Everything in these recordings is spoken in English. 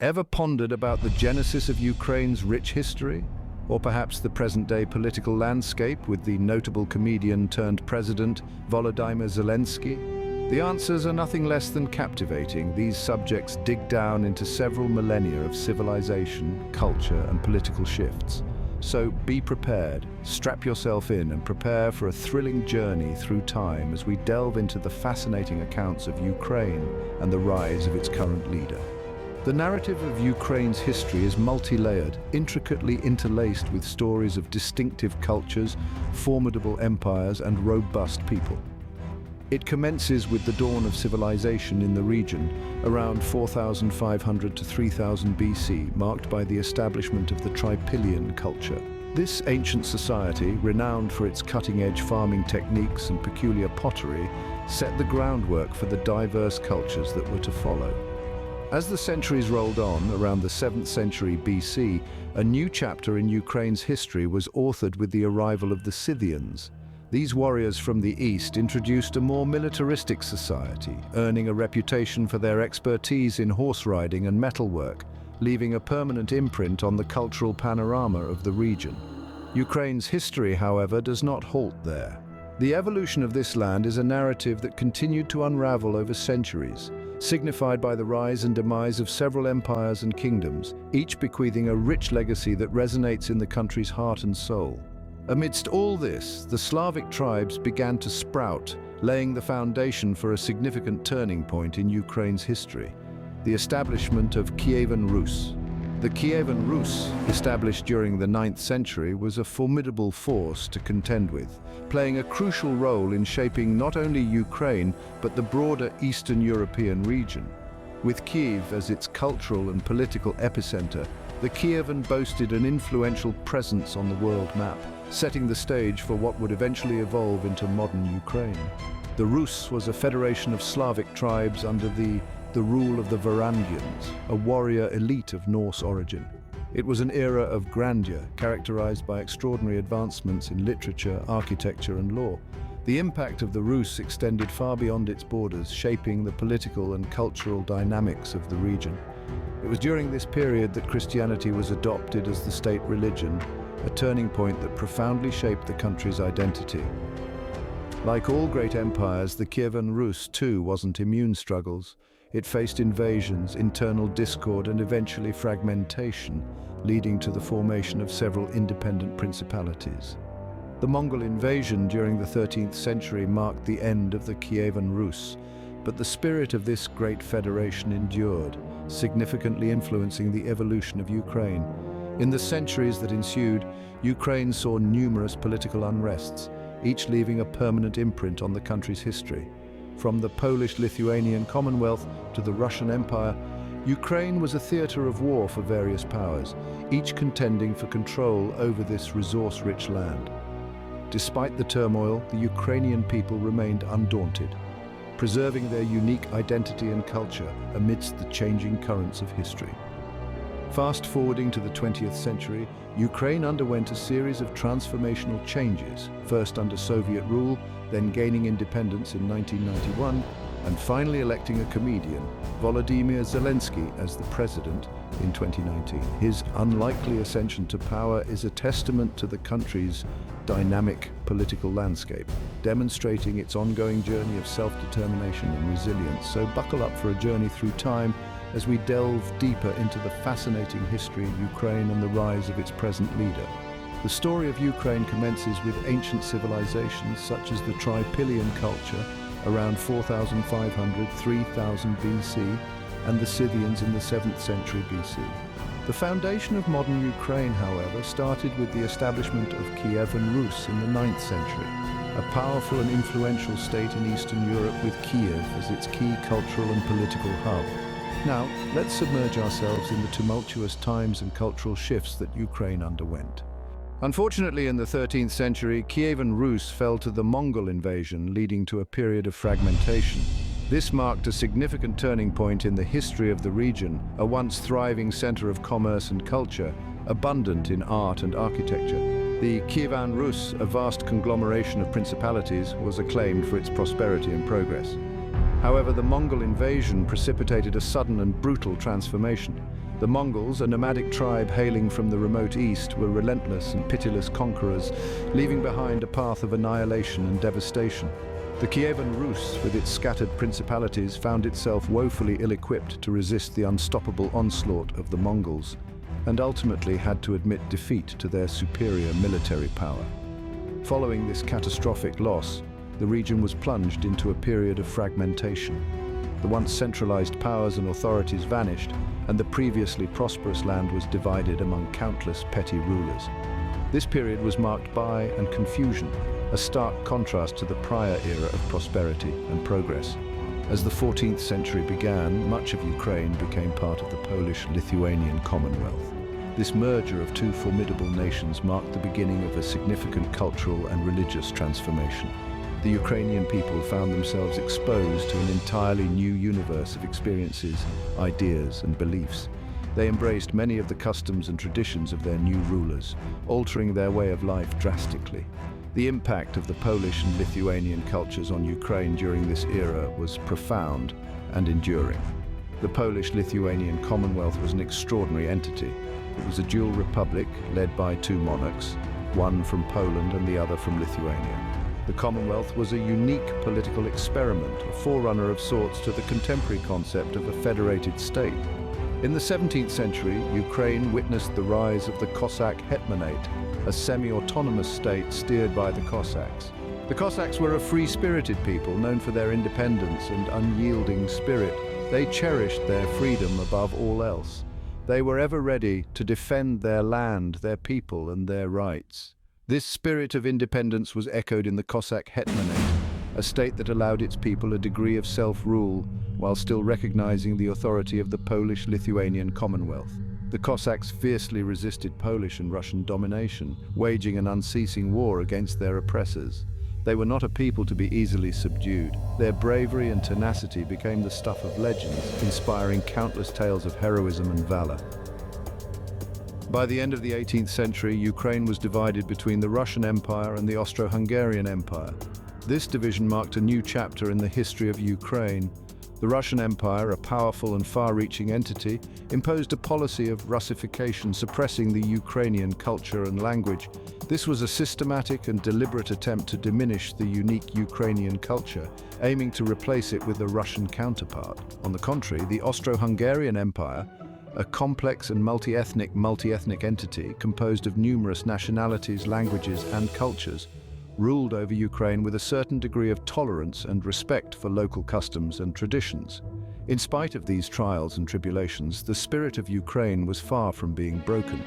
Ever pondered about the genesis of Ukraine's rich history? Or perhaps the present-day political landscape with the notable comedian turned president, Volodymyr Zelenskyy? The answers are nothing less than captivating. These subjects dig down into several millennia of civilization, culture, and political shifts. So be prepared, strap yourself in, and prepare for a thrilling journey through time as we delve into the fascinating accounts of Ukraine and the rise of its current leader. The narrative of Ukraine's history is multi-layered, intricately interlaced with stories of distinctive cultures, formidable empires, and robust people. It commences with the dawn of civilization in the region, around 4,500 to 3000 BC, marked by the establishment of the Trypillian culture. This ancient society, renowned for its cutting-edge farming techniques and peculiar pottery, set the groundwork for the diverse cultures that were to follow. As the centuries rolled on, around the 7th century BC, a new chapter in Ukraine's history was authored with the arrival of the Scythians. These warriors from the east introduced a more militaristic society, earning a reputation for their expertise in horse riding and metalwork, leaving a permanent imprint on the cultural panorama of the region. Ukraine's history, however, does not halt there. The evolution of this land is a narrative that continued to unravel over centuries, signified by the rise and demise of several empires and kingdoms, each bequeathing a rich legacy that resonates in the country's heart and soul. Amidst all this, the Slavic tribes began to sprout, laying the foundation for a significant turning point in Ukraine's history: the establishment of Kievan Rus. The Kievan Rus, established during the 9th century, was a formidable force to contend with, playing a crucial role in shaping not only Ukraine, but the broader Eastern European region. With Kiev as its cultural and political epicenter, the Kievan boasted an influential presence on the world map, setting the stage for what would eventually evolve into modern Ukraine. The Rus was a federation of Slavic tribes under the rule of the Varangians, a warrior elite of Norse origin. It was an era of grandeur, characterized by extraordinary advancements in literature, architecture, and law. The impact of the Rus extended far beyond its borders, shaping the political and cultural dynamics of the region. It was during this period that Christianity was adopted as the state religion, a turning point that profoundly shaped the country's identity. Like all great empires, the Kievan Rus too wasn't immune to struggles. It faced invasions, internal discord, and eventually fragmentation, leading to the formation of several independent principalities. The Mongol Invasion during the 13th century marked the end of the Kievan Rus, but the spirit of this great federation endured, significantly influencing the evolution of Ukraine. In the centuries that ensued, Ukraine saw numerous political unrests, each leaving a permanent imprint on the country's history. From the Polish-Lithuanian Commonwealth to the Russian Empire, Ukraine was a theater of war for various powers, each contending for control over this resource-rich land. Despite the turmoil, the Ukrainian people remained undaunted, preserving their unique identity and culture amidst the changing currents of history. Fast forwarding to the 20th century, Ukraine underwent a series of transformational changes, first under Soviet rule, then gaining independence in 1991, and finally electing a comedian, Volodymyr Zelenskyy, as the president in 2019. His unlikely ascension to power is a testament to the country's dynamic political landscape, demonstrating its ongoing journey of self-determination and resilience. So buckle up for a journey through time as we delve deeper into the fascinating history of Ukraine and the rise of its present leader. The story of Ukraine commences with ancient civilizations such as the Trypillian culture around 4,500 to 3000 BC and the Scythians in the 7th century BC. The foundation of modern Ukraine, however, started with the establishment of Kievan Rus in the 9th century, a powerful and influential state in Eastern Europe with Kiev as its key cultural and political hub. Now, let's submerge ourselves in the tumultuous times and cultural shifts that Ukraine underwent. Unfortunately, in the 13th century, Kievan Rus fell to the Mongol invasion, leading to a period of fragmentation. This marked a significant turning point in the history of the region, a once thriving center of commerce and culture, abundant in art and architecture. The Kievan Rus, a vast conglomeration of principalities, was acclaimed for its prosperity and progress. However, the Mongol invasion precipitated a sudden and brutal transformation. The Mongols, a nomadic tribe hailing from the remote east, were relentless and pitiless conquerors, leaving behind a path of annihilation and devastation. The Kievan Rus, with its scattered principalities, found itself woefully ill-equipped to resist the unstoppable onslaught of the Mongols, and ultimately had to admit defeat to their superior military power. Following this catastrophic loss, the region was plunged into a period of fragmentation. The once centralized powers and authorities vanished, and the previously prosperous land was divided among countless petty rulers. This period was marked by and confusion, a stark contrast to the prior era of prosperity and progress. As the 14th century began, much of Ukraine became part of the Polish-Lithuanian Commonwealth. This merger of two formidable nations marked the beginning of a significant cultural and religious transformation. The Ukrainian people found themselves exposed to an entirely new universe of experiences, ideas, and beliefs. They embraced many of the customs and traditions of their new rulers, altering their way of life drastically. The impact of the Polish and Lithuanian cultures on Ukraine during this era was profound and enduring. The Polish-Lithuanian Commonwealth was an extraordinary entity. It was a dual republic led by two monarchs, one from Poland and the other from Lithuania. The Commonwealth was a unique political experiment, a forerunner of sorts to the contemporary concept of a federated state. In the 17th century, Ukraine witnessed the rise of the Cossack Hetmanate, a semi-autonomous state steered by the Cossacks. The Cossacks were a free-spirited people known for their independence and unyielding spirit. They cherished their freedom above all else. They were ever ready to defend their land, their people, and their rights. This spirit of independence was echoed in the Cossack Hetmanate, a state that allowed its people a degree of self-rule while still recognizing the authority of the Polish-Lithuanian Commonwealth. The Cossacks fiercely resisted Polish and Russian domination, waging an unceasing war against their oppressors. They were not a people to be easily subdued. Their bravery and tenacity became the stuff of legends, inspiring countless tales of heroism and valor. By the end of the 18th century, Ukraine was divided between the Russian Empire and the Austro-Hungarian Empire. This division marked a new chapter in the history of Ukraine. The Russian Empire, a powerful and far-reaching entity, imposed a policy of Russification, suppressing the Ukrainian culture and language. This was a systematic and deliberate attempt to diminish the unique Ukrainian culture, aiming to replace it with a Russian counterpart. On the contrary, the Austro-Hungarian Empire, a complex and multi-ethnic entity composed of numerous nationalities, languages, and cultures, ruled over Ukraine with a certain degree of tolerance and respect for local customs and traditions. In spite of these trials and tribulations, the spirit of Ukraine was far from being broken.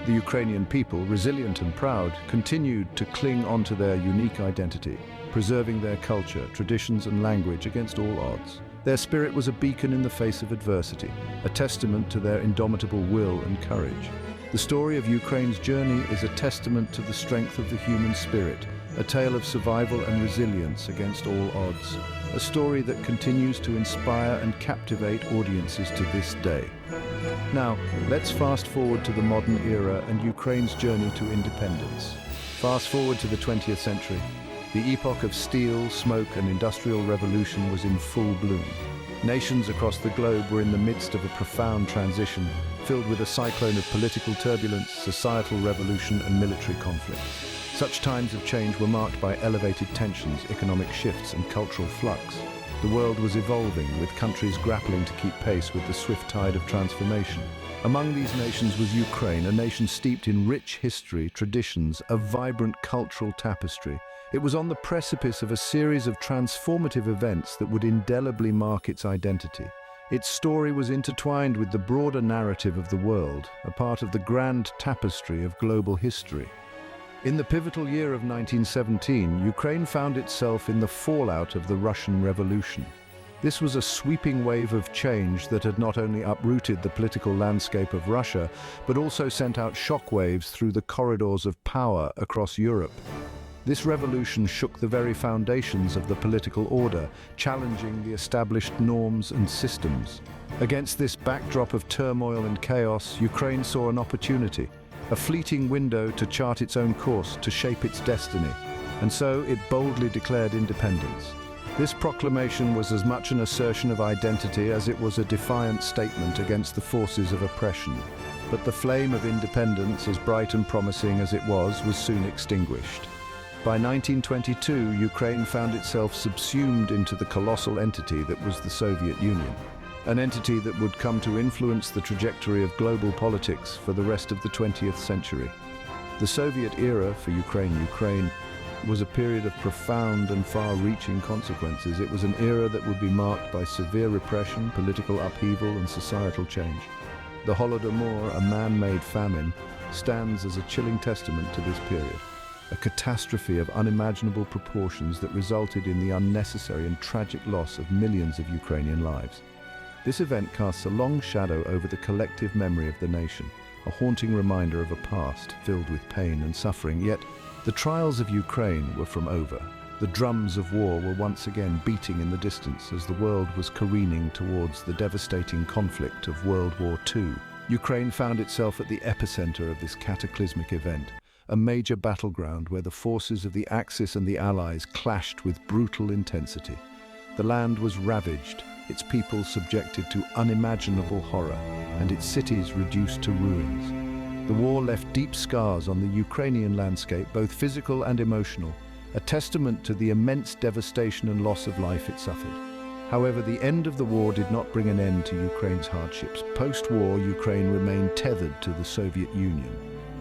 The Ukrainian people, resilient and proud, continued to cling onto their unique identity, preserving their culture, traditions, and language against all odds. Their spirit was a beacon in the face of adversity, a testament to their indomitable will and courage. The story of Ukraine's journey is a testament to the strength of the human spirit, a tale of survival and resilience against all odds, a story that continues to inspire and captivate audiences to this day. Now, let's fast forward to the modern era and Ukraine's journey to independence. Fast forward to the 20th century. The epoch of steel, smoke, and industrial revolution was in full bloom. Nations across the globe were in the midst of a profound transition, filled with a cyclone of political turbulence, societal revolution, and military conflict. Such times of change were marked by elevated tensions, economic shifts, and cultural flux. The world was evolving, with countries grappling to keep pace with the swift tide of transformation. Among these nations was Ukraine, a nation steeped in rich history, traditions, a vibrant cultural tapestry. It was on the precipice of a series of transformative events that would indelibly mark its identity. Its story was intertwined with the broader narrative of the world, a part of the grand tapestry of global history. In the pivotal year of 1917, Ukraine found itself in the fallout of the Russian Revolution. This was a sweeping wave of change that had not only uprooted the political landscape of Russia, but also sent out shockwaves through the corridors of power across Europe. This revolution shook the very foundations of the political order, challenging the established norms and systems. Against this backdrop of turmoil and chaos, Ukraine saw an opportunity, a fleeting window to chart its own course, to shape its destiny. And so it boldly declared independence. This proclamation was as much an assertion of identity as it was a defiant statement against the forces of oppression. But the flame of independence, as bright and promising as it was soon extinguished. By 1922, Ukraine found itself subsumed into the colossal entity that was the Soviet Union, an entity that would come to influence the trajectory of global politics for the rest of the 20th century. The Soviet era for Ukraine was a period of profound and far-reaching consequences. It was an era that would be marked by severe repression, political upheaval, and societal change. The Holodomor, a man-made famine, stands as a chilling testament to this period, a catastrophe of unimaginable proportions that resulted in the unnecessary and tragic loss of millions of Ukrainian lives. This event casts a long shadow over the collective memory of the nation, a haunting reminder of a past filled with pain and suffering. Yet, the trials of Ukraine were from over. The drums of war were once again beating in the distance as the world was careening towards the devastating conflict of World War II. Ukraine found itself at the epicenter of this cataclysmic event, a major battleground where the forces of the Axis and the Allies clashed with brutal intensity. The land was ravaged, its people subjected to unimaginable horror, and its cities reduced to ruins. The war left deep scars on the Ukrainian landscape, both physical and emotional, a testament to the immense devastation and loss of life it suffered. However, the end of the war did not bring an end to Ukraine's hardships. Post-war, Ukraine remained tethered to the Soviet Union.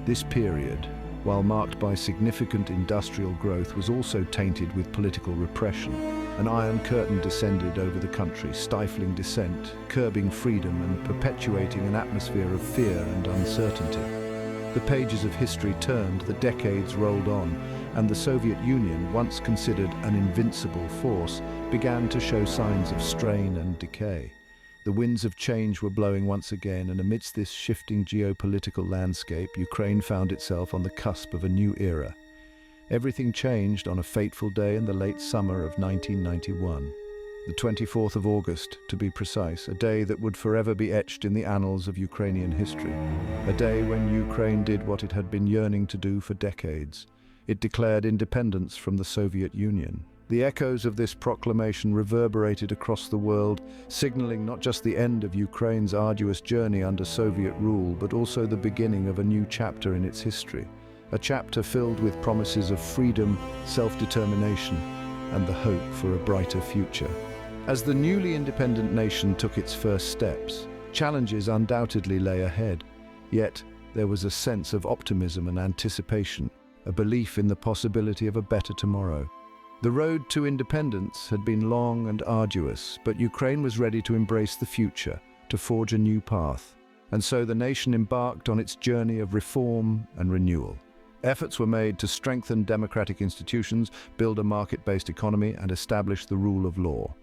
This period, while marked by significant industrial growth, was also tainted with political repression. An iron curtain descended over the country, stifling dissent, curbing freedom, and perpetuating an atmosphere of fear and uncertainty. The pages of history turned, the decades rolled on, and the Soviet Union, once considered an invincible force, began to show signs of strain and decay. The winds of change were blowing once again, and amidst this shifting geopolitical landscape, Ukraine found itself on the cusp of a new era. Everything changed on a fateful day in the late summer of 1991. The 24th of August, to be precise, a day that would forever be etched in the annals of Ukrainian history. A day when Ukraine did what it had been yearning to do for decades. It declared independence from the Soviet Union. The echoes of this proclamation reverberated across the world, signaling not just the end of Ukraine's arduous journey under Soviet rule, but also the beginning of a new chapter in its history. A chapter filled with promises of freedom, self-determination, and the hope for a brighter future. As the newly independent nation took its first steps, challenges undoubtedly lay ahead. Yet, there was a sense of optimism and anticipation, a belief in the possibility of a better tomorrow. The road to independence had been long and arduous, but Ukraine was ready to embrace the future, to forge a new path. And so the nation embarked on its journey of reform and renewal. Efforts were made to strengthen democratic institutions, build a market-based economy, and establish the rule of law.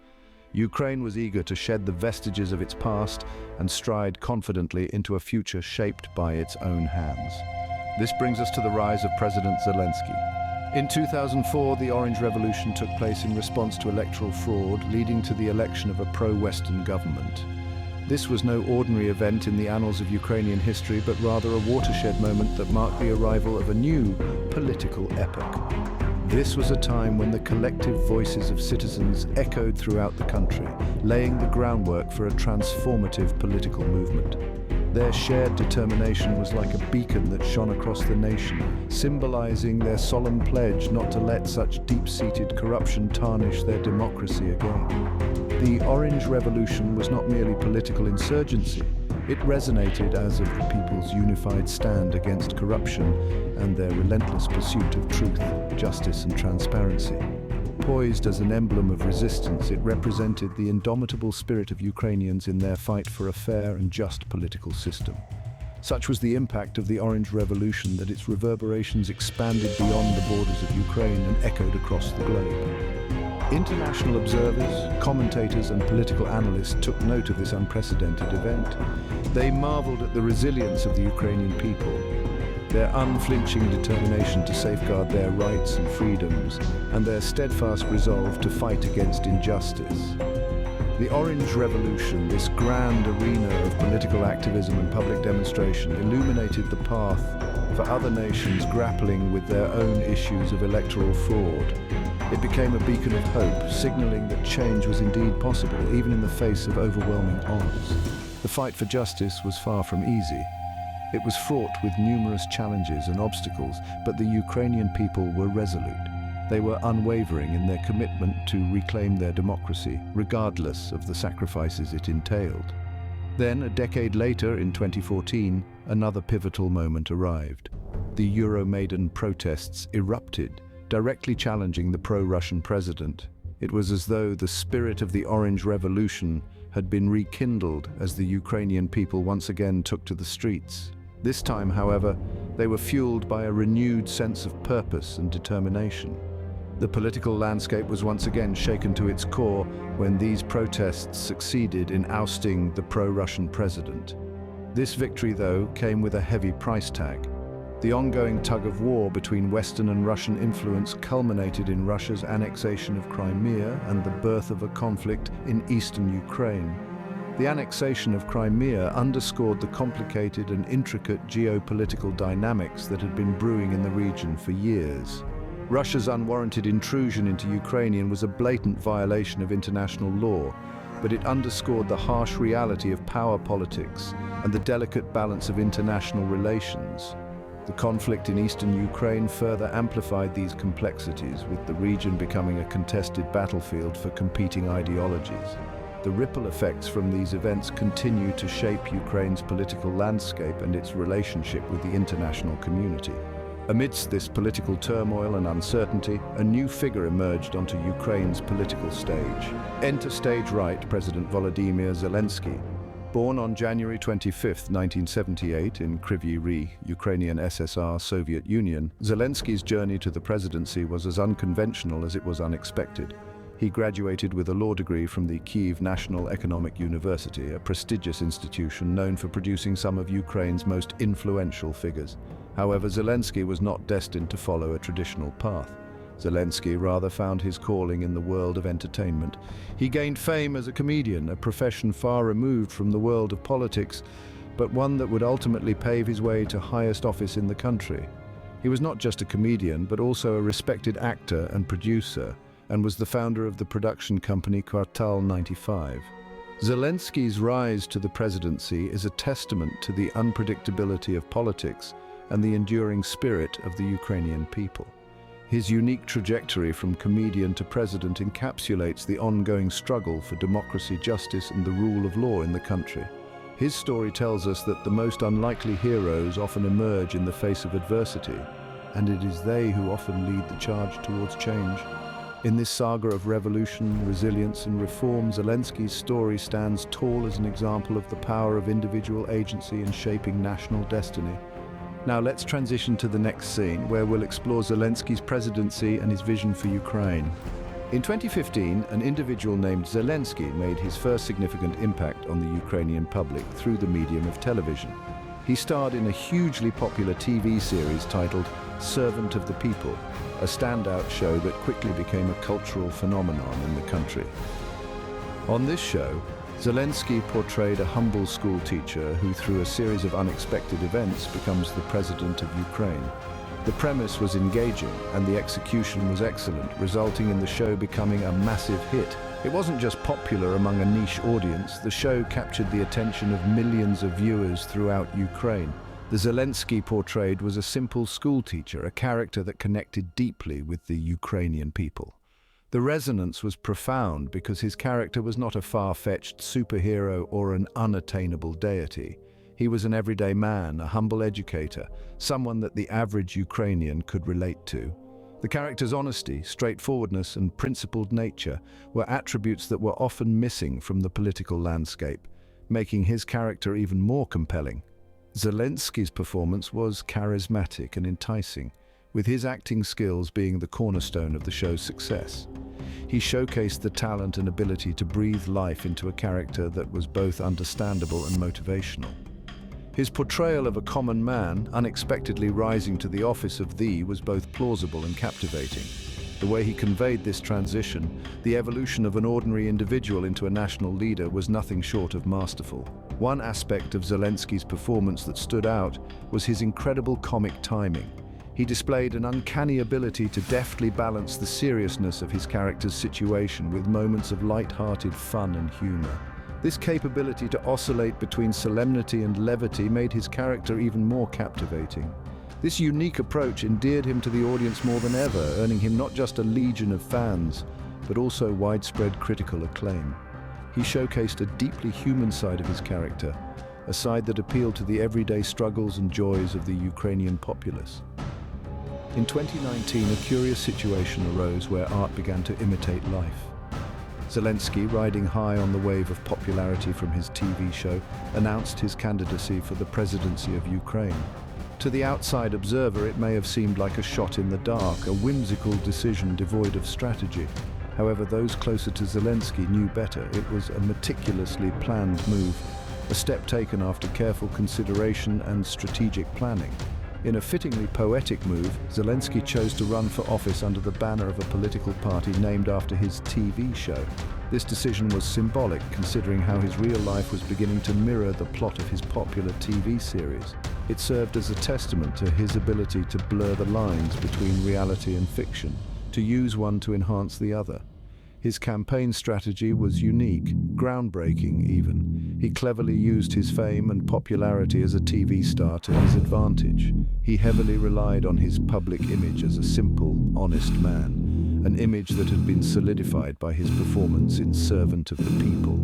Ukraine was eager to shed the vestiges of its past and stride confidently into a future shaped by its own hands. This brings us to the rise of President Zelenskyy. In 2004, the Orange Revolution took place in response to electoral fraud, leading to the election of a pro-Western government. This was no ordinary event in the annals of Ukrainian history, but rather a watershed moment that marked the arrival of a new political epoch. This was a time when the collective voices of citizens echoed throughout the country, laying the groundwork for a transformative political movement. Their shared determination was like a beacon that shone across the nation, symbolizing their solemn pledge not to let such deep-seated corruption tarnish their democracy again. The Orange Revolution was not merely political insurgency. It resonated as of the people's unified stand against corruption and their relentless pursuit of truth, justice, and transparency. Poised as an emblem of resistance, it represented the indomitable spirit of Ukrainians in their fight for a fair and just political system. Such was the impact of the Orange Revolution that its reverberations expanded beyond the borders of Ukraine and echoed across the globe. International observers, commentators, and political analysts took note of this unprecedented event. They marveled at the resilience of the Ukrainian people, their unflinching determination to safeguard their rights and freedoms, and their steadfast resolve to fight against injustice. The Orange Revolution, this grand arena of political activism and public demonstration, illuminated the path for other nations grappling with their own issues of electoral fraud. It became a beacon of hope, signaling that change was indeed possible, even in the face of overwhelming odds. The fight for justice was far from easy. It was fraught with numerous challenges and obstacles, but the Ukrainian people were resolute. They were unwavering in their commitment to reclaim their democracy, regardless of the sacrifices it entailed. Then, a decade later, in 2014, another pivotal moment arrived. The Euromaidan protests erupted, directly challenging the pro-Russian president. It was as though the spirit of the Orange Revolution had been rekindled as the Ukrainian people once again took to the streets. This time, however, they were fueled by a renewed sense of purpose and determination. The political landscape was once again shaken to its core when these protests succeeded in ousting the pro-Russian president. This victory, though, came with a heavy price tag. The ongoing tug-of-war between Western and Russian influence culminated in Russia's annexation of Crimea and the birth of a conflict in eastern Ukraine. The annexation of Crimea underscored the complicated and intricate geopolitical dynamics that had been brewing in the region for years. Russia's unwarranted intrusion into Ukraine was a blatant violation of international law, but it underscored the harsh reality of power politics and the delicate balance of international relations. The conflict in eastern Ukraine further amplified these complexities, with the region becoming a contested battlefield for competing ideologies. The ripple effects from these events continue to shape Ukraine's political landscape and its relationship with the international community. Amidst this political turmoil and uncertainty, a new figure emerged onto Ukraine's political stage. Enter stage right President Volodymyr Zelenskyy. Born on January 25, 1978 in Kryvyi Rih, Ukrainian SSR, Soviet Union, Zelenskyy's journey to the presidency was as unconventional as it was unexpected. He graduated with a law degree from the Kyiv National Economic University, a prestigious institution known for producing some of Ukraine's most influential figures. However, Zelenskyy was not destined to follow a traditional path. Zelenskyy rather found his calling in the world of entertainment. He gained fame as a comedian, a profession far removed from the world of politics, but one that would ultimately pave his way to highest office in the country. He was not just a comedian, but also a respected actor and producer, and was the founder of the production company Kvartal 95. Zelenskyy's rise to the presidency is a testament to the unpredictability of politics and the enduring spirit of the Ukrainian people. His unique trajectory from comedian to president encapsulates the ongoing struggle for democracy, justice, and the rule of law in the country. His story tells us that the most unlikely heroes often emerge in the face of adversity, and it is they who often lead the charge towards change. In this saga of revolution, resilience, and reform, Zelenskyy's story stands tall as an example of the power of individual agency in shaping national destiny. Now let's transition to the next scene, where we'll explore Zelenskyy's presidency and his vision for Ukraine. In 2015, an individual named Zelenskyy made his first significant impact on the Ukrainian public through the medium of television. He starred in a hugely popular TV series titled Servant of the People, a standout show that quickly became a cultural phenomenon in the country. On this show, Zelenskyy portrayed a humble school teacher who, through a series of unexpected events, becomes the president of Ukraine. The premise was engaging and the execution was excellent, resulting in the show becoming a massive hit. It wasn't just popular among a niche audience, the show captured the attention of millions of viewers throughout Ukraine. The Zelenskyy portrayed was a simple school teacher, a character that connected deeply with the Ukrainian people. The resonance was profound because his character was not a far-fetched superhero or an unattainable deity. He was an everyday man, a humble educator, someone that the average Ukrainian could relate to. The character's honesty, straightforwardness, and principled nature were attributes that were often missing from the political landscape, making his character even more compelling. Zelenskyy's performance was charismatic and enticing, with his acting skills being the cornerstone of the show's success. He showcased the talent and ability to breathe life into a character that was both understandable and motivational. His portrayal of a common man, unexpectedly rising to the office of the, was both plausible and captivating. The way he conveyed this transition, the evolution of an ordinary individual into a national leader, was nothing short of masterful. One aspect of Zelensky's performance that stood out was his incredible comic timing. He displayed an uncanny ability to deftly balance the seriousness of his character's situation with moments of light-hearted fun and humor. This capability to oscillate between solemnity and levity made his character even more captivating. This unique approach endeared him to the audience more than ever, earning him not just a legion of fans, but also widespread critical acclaim. He showcased a deeply human side of his character, a side that appealed to the everyday struggles and joys of the Ukrainian populace. In 2019, a curious situation arose where art began to imitate life. Zelensky, riding high on the wave of popularity from his TV show, announced his candidacy for the presidency of Ukraine. To the outside observer, it may have seemed like a shot in the dark, a whimsical decision devoid of strategy. However, those closer to Zelensky knew better. It was a meticulously planned move, a step taken after careful consideration and strategic planning. In a fittingly poetic move, Zelensky chose to run for office under the banner of a political party named after his TV show. This decision was symbolic, considering how his real life was beginning to mirror the plot of his popular TV series. It served as a testament to his ability to blur the lines between reality and fiction, to use one to enhance the other. His campaign strategy was unique, groundbreaking even. He cleverly used his fame and popularity as a TV star to his advantage. He heavily relied on his public image as a simple, honest man, an image that had been solidified by his performance in Servant of the People.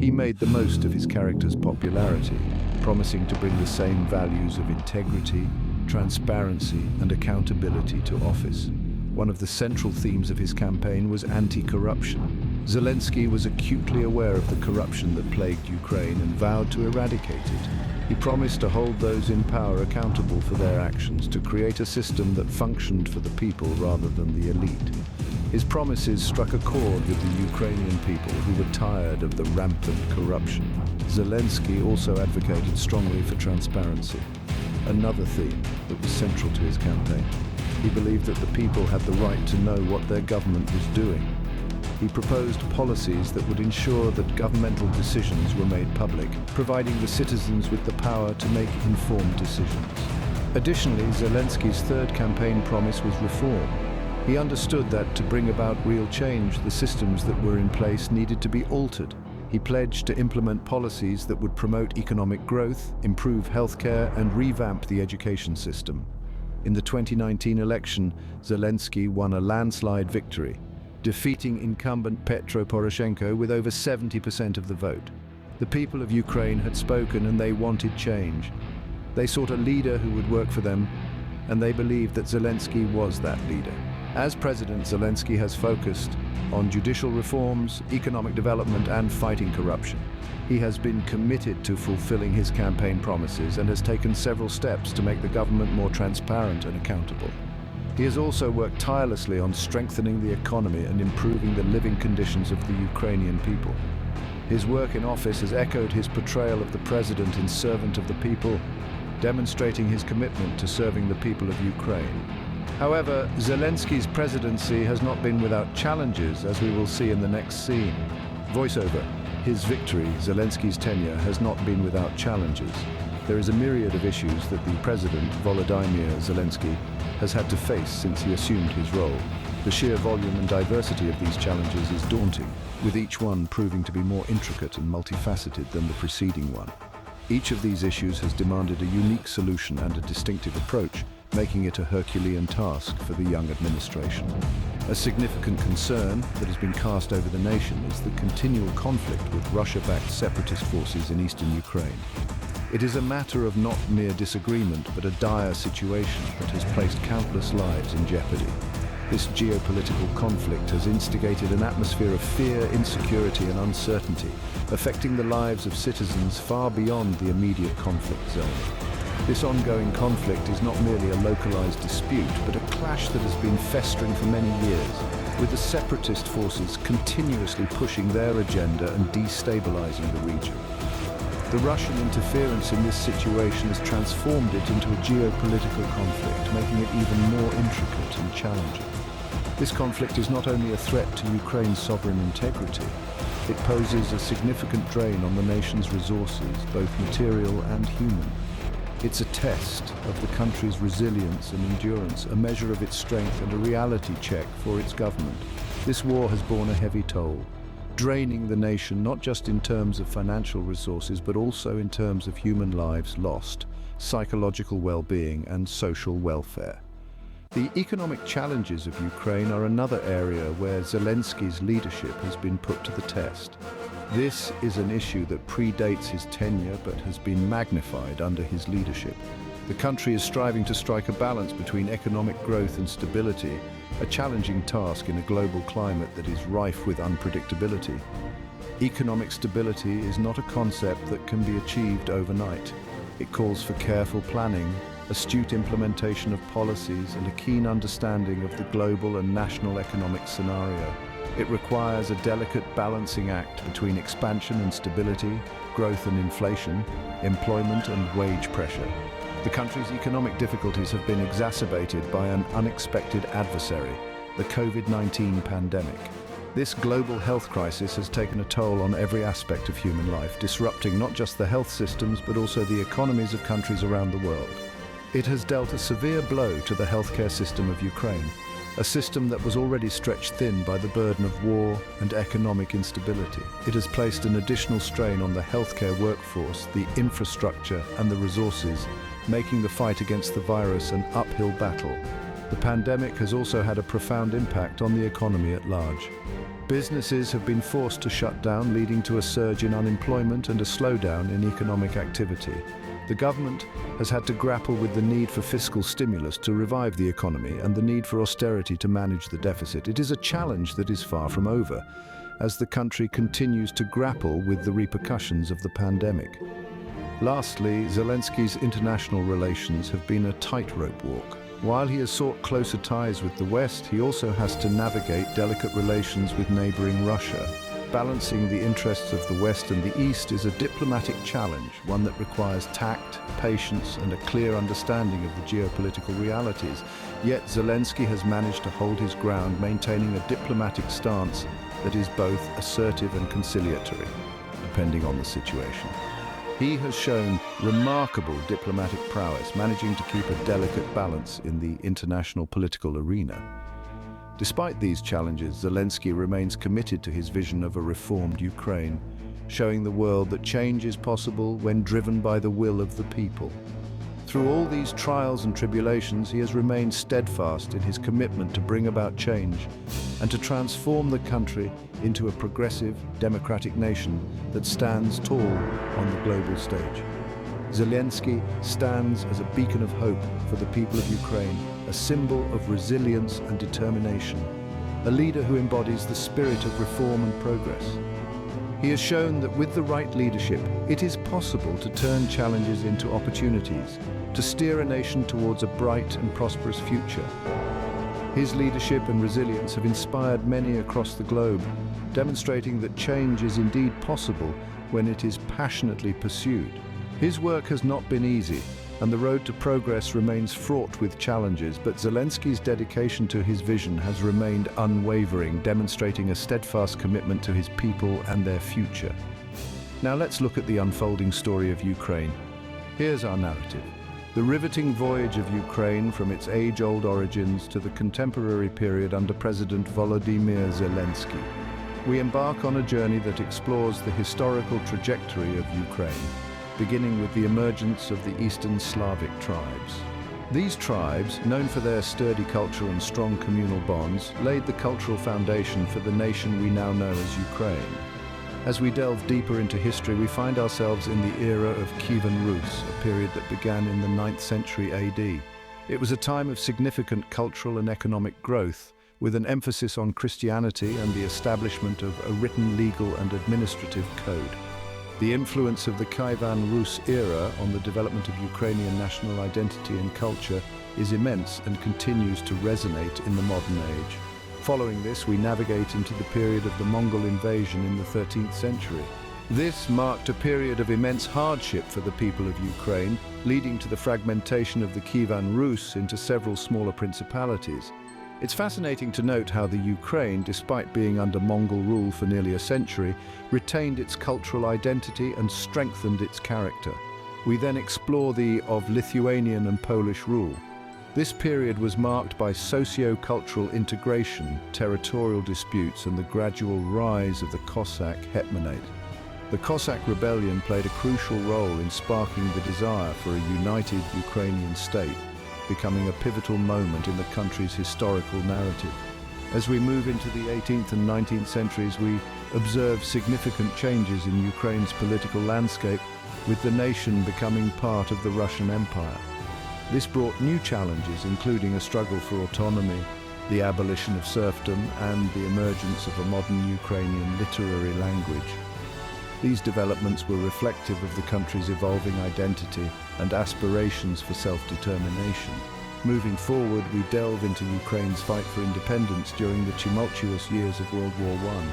He made the most of his character's popularity, promising to bring the same values of integrity, transparency, and accountability to office. One of the central themes of his campaign was anti-corruption. Zelensky was acutely aware of the corruption that plagued Ukraine and vowed to eradicate it. He promised to hold those in power accountable for their actions, to create a system that functioned for the people rather than the elite. His promises struck a chord with the Ukrainian people, who were tired of the rampant corruption. Zelensky also advocated strongly for transparency, another theme that was central to his campaign. He believed that the people had the right to know what their government was doing. He proposed policies that would ensure that governmental decisions were made public, providing the citizens with the power to make informed decisions. Additionally, Zelensky's third campaign promise was reform. He understood that to bring about real change, the systems that were in place needed to be altered. He pledged to implement policies that would promote economic growth, improve healthcare, and revamp the education system. In the 2019 election, Zelensky won a landslide victory, defeating incumbent Petro Poroshenko with over 70% of the vote. The people of Ukraine had spoken and they wanted change. They sought a leader who would work for them, and they believed that Zelensky was that leader. As president, Zelensky has focused on judicial reforms, economic development, and fighting corruption. He has been committed to fulfilling his campaign promises and has taken several steps to make the government more transparent and accountable. He has also worked tirelessly on strengthening the economy and improving the living conditions of the Ukrainian people. His work in office has echoed his portrayal of the president in Servant of the People, demonstrating his commitment to serving the people of Ukraine. However, Zelensky's presidency has not been without challenges, as we will see in the next scene. Voiceover. His victory, Zelensky's tenure, has not been without challenges. There is a myriad of issues that the president, Volodymyr Zelenskyy, has had to face since he assumed his role. The sheer volume and diversity of these challenges is daunting, with each one proving to be more intricate and multifaceted than the preceding one. Each of these issues has demanded a unique solution and a distinctive approach, making it a Herculean task for the young administration. A significant concern that has been cast over the nation is the continual conflict with Russia-backed separatist forces in eastern Ukraine. It is a matter of not mere disagreement, but a dire situation that has placed countless lives in jeopardy. This geopolitical conflict has instigated an atmosphere of fear, insecurity, and uncertainty, affecting the lives of citizens far beyond the immediate conflict zone. This ongoing conflict is not merely a localized dispute, but a clash that has been festering for many years, with the separatist forces continuously pushing their agenda and destabilizing the region. The Russian interference in this situation has transformed it into a geopolitical conflict, making it even more intricate and challenging. This conflict is not only a threat to Ukraine's sovereign integrity, it poses a significant drain on the nation's resources, both material and human. It's a test of the country's resilience and endurance, a measure of its strength and a reality check for its government. This war has borne a heavy toll, draining the nation not just in terms of financial resources, but also in terms of human lives lost, psychological well-being, and social welfare. The economic challenges of Ukraine are another area where Zelensky's leadership has been put to the test. This is an issue that predates his tenure but has been magnified under his leadership. The country is striving to strike a balance between economic growth and stability, a challenging task in a global climate that is rife with unpredictability. Economic stability is not a concept that can be achieved overnight. It calls for careful planning, astute implementation of policies, and a keen understanding of the global and national economic scenario. It requires a delicate balancing act between expansion and stability, growth and inflation, employment and wage pressure. The country's economic difficulties have been exacerbated by an unexpected adversary, the COVID-19 pandemic. This global health crisis has taken a toll on every aspect of human life, disrupting not just the health systems but also the economies of countries around the world. It has dealt a severe blow to the healthcare system of Ukraine, a system that was already stretched thin by the burden of war and economic instability. It has placed an additional strain on the healthcare workforce, the infrastructure and the resources, making the fight against the virus an uphill battle. The pandemic has also had a profound impact on the economy at large. Businesses have been forced to shut down, leading to a surge in unemployment and a slowdown in economic activity. The government has had to grapple with the need for fiscal stimulus to revive the economy and the need for austerity to manage the deficit. It is a challenge that is far from over, as the country continues to grapple with the repercussions of the pandemic. Lastly, Zelensky's international relations have been a tightrope walk. While he has sought closer ties with the West, he also has to navigate delicate relations with neighboring Russia. Balancing the interests of the West and the East is a diplomatic challenge, one that requires tact, patience, and a clear understanding of the geopolitical realities. Yet Zelensky has managed to hold his ground, maintaining a diplomatic stance that is both assertive and conciliatory, depending on the situation. He has shown remarkable diplomatic prowess, managing to keep a delicate balance in the international political arena. Despite these challenges, Zelensky remains committed to his vision of a reformed Ukraine, showing the world that change is possible when driven by the will of the people. Through all these trials and tribulations, he has remained steadfast in his commitment to bring about change and to transform the country into a progressive, democratic nation that stands tall on the global stage. Zelensky stands as a beacon of hope for the people of Ukraine, a symbol of resilience and determination, a leader who embodies the spirit of reform and progress. He has shown that with the right leadership, it is possible to turn challenges into opportunities, to steer a nation towards a bright and prosperous future. His leadership and resilience have inspired many across the globe, demonstrating that change is indeed possible when it is passionately pursued. His work has not been easy, and the road to progress remains fraught with challenges, but Zelensky's dedication to his vision has remained unwavering, demonstrating a steadfast commitment to his people and their future. Now let's look at the unfolding story of Ukraine. Here's our narrative. The riveting voyage of Ukraine from its age-old origins to the contemporary period under President Volodymyr Zelenskyy. We embark on a journey that explores the historical trajectory of Ukraine, beginning with the emergence of the Eastern Slavic tribes. These tribes, known for their sturdy culture and strong communal bonds, laid the cultural foundation for the nation we now know as Ukraine. As we delve deeper into history, we find ourselves in the era of Kievan Rus, a period that began in the 9th century AD. It was a time of significant cultural and economic growth, with an emphasis on Christianity and the establishment of a written legal and administrative code. The influence of the Kievan Rus era on the development of Ukrainian national identity and culture is immense and continues to resonate in the modern age. Following this, we navigate into the period of the Mongol Invasion in the 13th century. This marked a period of immense hardship for the people of Ukraine, leading to the fragmentation of the Kievan Rus into several smaller principalities. It's fascinating to note how the Ukraine, despite being under Mongol rule for nearly a century, retained its cultural identity and strengthened its character. We then explore the of Lithuanian and Polish rule. This period was marked by socio-cultural integration, territorial disputes, and the gradual rise of the Cossack hetmanate. The Cossack rebellion played a crucial role in sparking the desire for a united Ukrainian state, becoming a pivotal moment in the country's historical narrative. As we move into the 18th and 19th centuries, we observe significant changes in Ukraine's political landscape, with the nation becoming part of the Russian Empire. This brought new challenges, including a struggle for autonomy, the abolition of serfdom, and the emergence of a modern Ukrainian literary language. These developments were reflective of the country's evolving identity and aspirations for self-determination. Moving forward, we delve into Ukraine's fight for independence during the tumultuous years of World War I.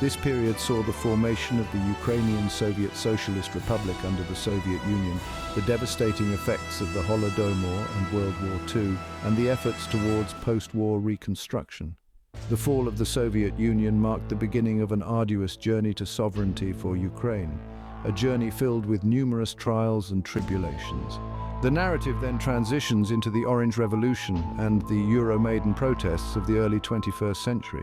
This period saw the formation of the Ukrainian Soviet Socialist Republic under the Soviet Union, the devastating effects of the Holodomor and World War II, and the efforts towards post-war reconstruction. The fall of the Soviet Union marked the beginning of an arduous journey to sovereignty for Ukraine, a journey filled with numerous trials and tribulations. The narrative then transitions into the Orange Revolution and the Euromaidan protests of the early 21st century.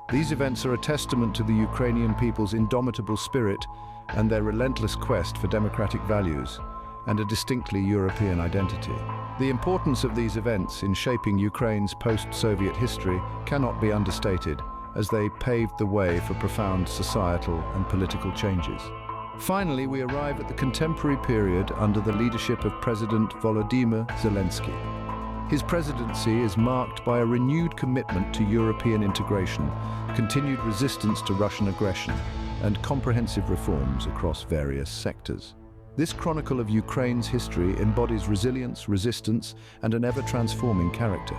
These events are a testament to the Ukrainian people's indomitable spirit and their relentless quest for democratic values and a distinctly European identity. The importance of these events in shaping Ukraine's post-Soviet history cannot be understated, as they paved the way for profound societal and political changes. Finally, we arrive at the contemporary period under the leadership of President Volodymyr Zelenskyy. His presidency is marked by a renewed commitment to European integration, continued resistance to Russian aggression, and comprehensive reforms across various sectors. This chronicle of Ukraine's history embodies resilience, resistance, and an ever-transforming character.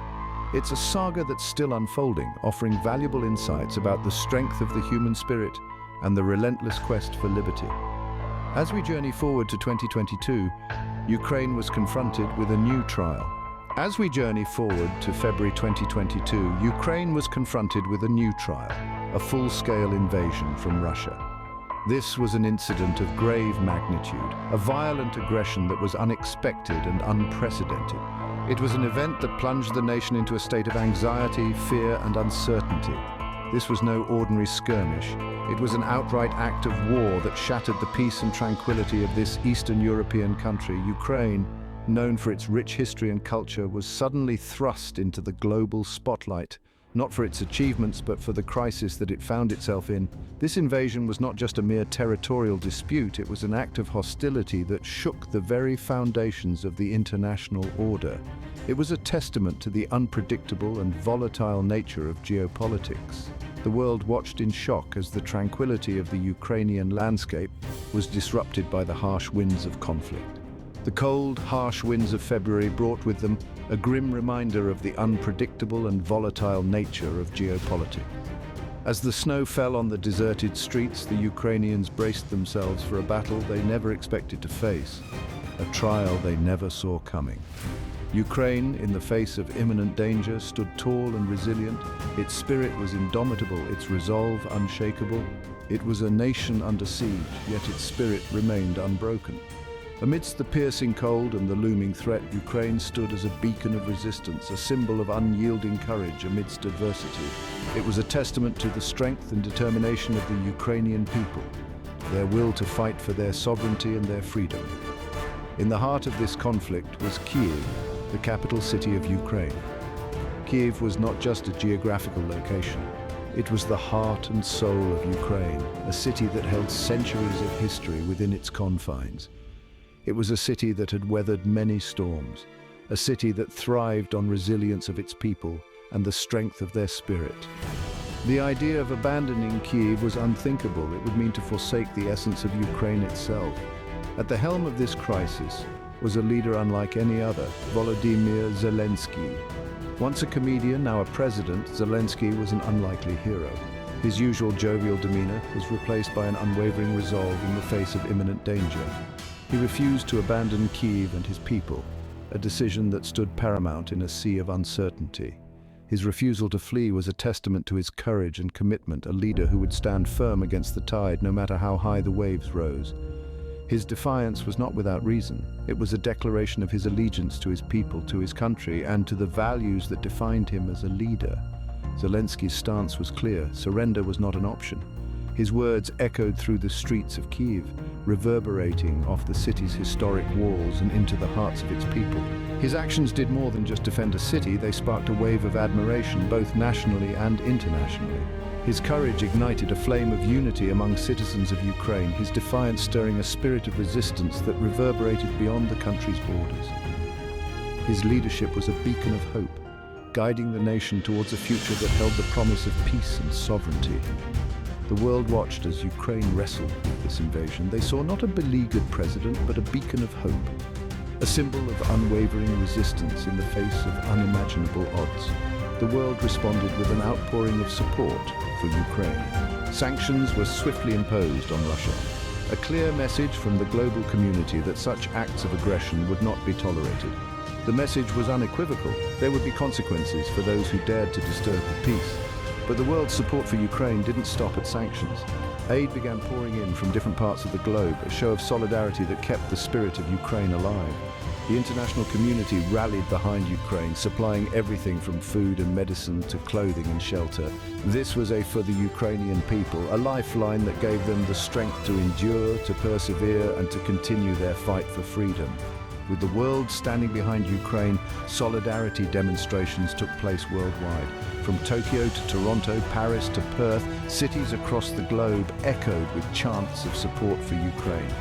It's a saga that's still unfolding, offering valuable insights about the strength of the human spirit and the relentless quest for liberty. As we journey forward to 2022, Ukraine was confronted with a new trial. As we journey forward to February 2022, Ukraine was confronted with a new trial, a full-scale invasion from Russia. This was an incident of grave magnitude, a violent aggression that was unexpected and unprecedented. It was an event that plunged the nation into a state of anxiety, fear, and uncertainty. This was no ordinary skirmish. It was an outright act of war that shattered the peace and tranquility of this Eastern European country. Ukraine, known for its rich history and culture, was suddenly thrust into the global spotlight, not for its achievements but for the crisis that it found itself in. This invasion was not just a mere territorial dispute, it was an act of hostility that shook the very foundations of the international order. It was a testament to the unpredictable and volatile nature of geopolitics. The world watched in shock as the tranquility of the Ukrainian landscape was disrupted by the harsh winds of conflict. The cold, harsh winds of February brought with them a grim reminder of the unpredictable and volatile nature of geopolitics. As the snow fell on the deserted streets, the Ukrainians braced themselves for a battle they never expected to face, a trial they never saw coming. Ukraine, in the face of imminent danger, stood tall and resilient. Its spirit was indomitable, its resolve unshakable. It was a nation under siege, yet its spirit remained unbroken. Amidst the piercing cold and the looming threat, Ukraine stood as a beacon of resistance, a symbol of unyielding courage amidst adversity. It was a testament to the strength and determination of the Ukrainian people, their will to fight for their sovereignty and their freedom. In the heart of this conflict was Kyiv, the capital city of Ukraine. Kyiv was not just a geographical location. It was the heart and soul of Ukraine, a city that held centuries of history within its confines. It was a city that had weathered many storms, a city that thrived on resilience of its people and the strength of their spirit. The idea of abandoning Kyiv was unthinkable. It would mean to forsake the essence of Ukraine itself. At the helm of this crisis was a leader unlike any other, Volodymyr Zelenskyy. Once a comedian, now a president, Zelenskyy was an unlikely hero. His usual jovial demeanor was replaced by an unwavering resolve in the face of imminent danger. He refused to abandon Kyiv and his people, a decision that stood paramount in a sea of uncertainty. His refusal to flee was a testament to his courage and commitment, a leader who would stand firm against the tide no matter how high the waves rose. His defiance was not without reason. It was a declaration of his allegiance to his people, to his country, and to the values that defined him as a leader. Zelensky's stance was clear. Surrender was not an option. His words echoed through the streets of Kyiv, reverberating off the city's historic walls and into the hearts of its people. His actions did more than just defend a city, they sparked a wave of admiration, both nationally and internationally. His courage ignited a flame of unity among citizens of Ukraine, his defiance stirring a spirit of resistance that reverberated beyond the country's borders. His leadership was a beacon of hope, guiding the nation towards a future that held the promise of peace and sovereignty. The world watched as Ukraine wrestled with this invasion. They saw not a beleaguered president, but a beacon of hope, a symbol of unwavering resistance in the face of unimaginable odds. The world responded with an outpouring of support for Ukraine. Sanctions were swiftly imposed on Russia, a clear message from the global community that such acts of aggression would not be tolerated. The message was unequivocal. There would be consequences for those who dared to disturb the peace. But the world's support for Ukraine didn't stop at sanctions. Aid began pouring in from different parts of the globe, a show of solidarity that kept the spirit of Ukraine alive. The international community rallied behind Ukraine, supplying everything from food and medicine to clothing and shelter. This was for the Ukrainian people, a lifeline that gave them the strength to endure, to persevere, and to continue their fight for freedom. With the world standing behind Ukraine, solidarity demonstrations took place worldwide. From Tokyo to Toronto, Paris to Perth, cities across the globe echoed with chants of support for Ukraine.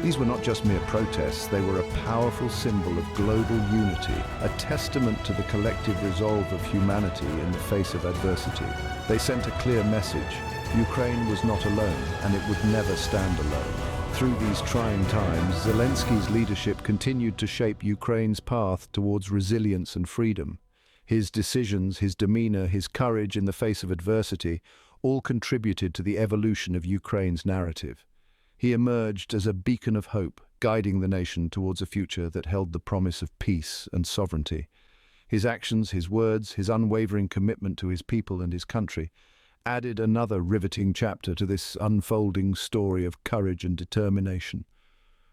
These were not just mere protests, they were a powerful symbol of global unity, a testament to the collective resolve of humanity in the face of adversity. They sent a clear message: Ukraine was not alone, and it would never stand alone. Through these trying times, Zelensky's leadership continued to shape Ukraine's path towards resilience and freedom. His decisions, his demeanor, his courage in the face of adversity all contributed to the evolution of Ukraine's narrative. He emerged as a beacon of hope, guiding the nation towards a future that held the promise of peace and sovereignty. His actions, his words, his unwavering commitment to his people and his country added another riveting chapter to this unfolding story of courage and determination.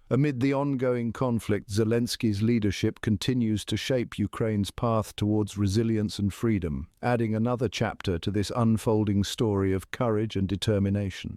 Amid the ongoing conflict, Zelensky's leadership continues to shape Ukraine's path towards resilience and freedom, adding another chapter to this unfolding story of courage and determination.